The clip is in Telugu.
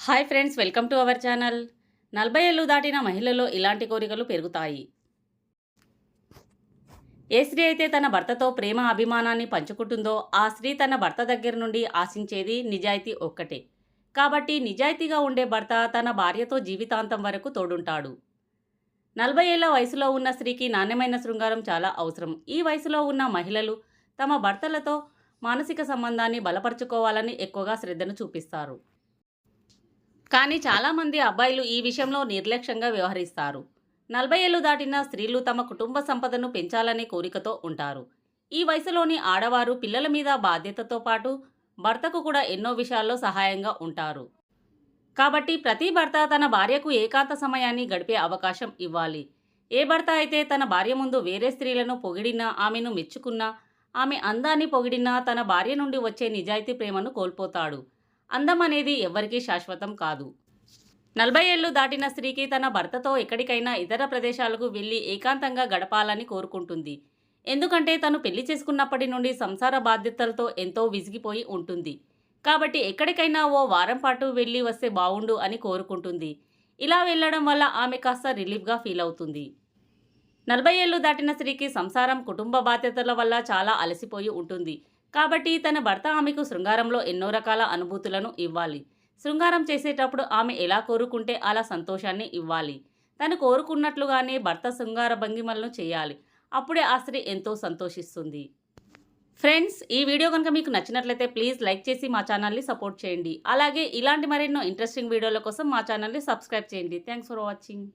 Hi friends, welcome to our channel. 40 ఏళ్ళు దాటిన మహిళల్లో ఇలాంటి కోరికలు పెరుగుతాయి. ఏ స్త్రీ అయితే తన భర్తతో ప్రేమ అభిమానాన్ని పంచుకుంటుందో ఆ స్త్రీ తన భర్త దగ్గర నుండి ఆశించేది నిజాయితీ ఒక్కటే. కాబట్టి నిజాయితీగా ఉండే భర్త తన భార్యతో జీవితాంతం వరకు తోడుంటాడు. 40 ఏళ్ల వయసులో ఉన్న స్త్రీకి నాణ్యమైన శృంగారం చాలా అవసరం. ఈ వయసులో ఉన్న మహిళలు తమ భర్తలతో మానసిక సంబంధాన్ని బలపరుచుకోవాలని ఎక్కువగా శ్రద్ధను చూపిస్తారు. కానీ చాలామంది అబ్బాయిలు ఈ విషయంలో నిర్లక్ష్యంగా వ్యవహరిస్తారు. 40 ఏళ్లు దాటిన స్త్రీలు తమ కుటుంబ సంపదను పెంచాలనే కోరికతో ఉంటారు. ఈ వయసులోని ఆడవారు పిల్లల మీద బాధ్యతతో పాటు భర్తకు కూడా ఎన్నో విషయాల్లో సహాయంగా ఉంటారు. కాబట్టి ప్రతి భర్త తన భార్యకు ఏకాంత సమయాన్ని గడిపే అవకాశం ఇవ్వాలి. ఏ భర్త అయితే తన భార్య ముందు వేరే స్త్రీలను పొగిడినా, ఆమెను మెచ్చుకున్నా, ఆమె అందాన్ని పొగిడినా తన భార్య నుండి వచ్చే నిజాయితీ ప్రేమను కోల్పోతాడు. అందం అనేది ఎవ్వరికీ శాశ్వతం కాదు. 40 ఏళ్లు దాటిన స్త్రీకి తన భర్తతో ఎక్కడికైనా ఇతర ప్రదేశాలకు వెళ్ళి ఏకాంతంగా గడపాలని కోరుకుంటుంది. ఎందుకంటే తను పెళ్లి చేసుకున్నప్పటి నుండి సంసార బాధ్యతలతో ఎంతో విసిగిపోయి ఉంటుంది. కాబట్టి ఎక్కడికైనా ఓ వారం పాటు వెళ్ళి వస్తే బావుండు అని కోరుకుంటుంది. ఇలా వెళ్ళడం వల్ల ఆమె కాస్త రిలీఫ్గా ఫీల్ అవుతుంది. 40 ఏళ్లు దాటిన స్త్రీకి సంసారం, కుటుంబ బాధ్యతల వల్ల చాలా అలసిపోయి ఉంటుంది. కాబట్టి తన భర్త ఆమెకు శృంగారంలో ఎన్నో రకాల అనుభూతులను ఇవ్వాలి. శృంగారం చేసేటప్పుడు ఆమె ఎలా కోరుకుంటే అలా సంతోషాన్ని ఇవ్వాలి. తను కోరుకున్నట్లుగానే భర్త శృంగార భంగిమలను చేయాలి. అప్పుడే ఆ స్త్రీ ఎంతో సంతోషిస్తుంది. ఫ్రెండ్స్, ఈ వీడియో కనుక మీకు నచ్చినట్లయితే ప్లీజ్ లైక్ చేసి మా ఛానల్ని సపోర్ట్ చేయండి. అలాగే ఇలాంటి మరెన్నో ఇంట్రెస్టింగ్ వీడియోల కోసం మా ఛానల్ని సబ్స్క్రైబ్ చేయండి. Thanks for watching.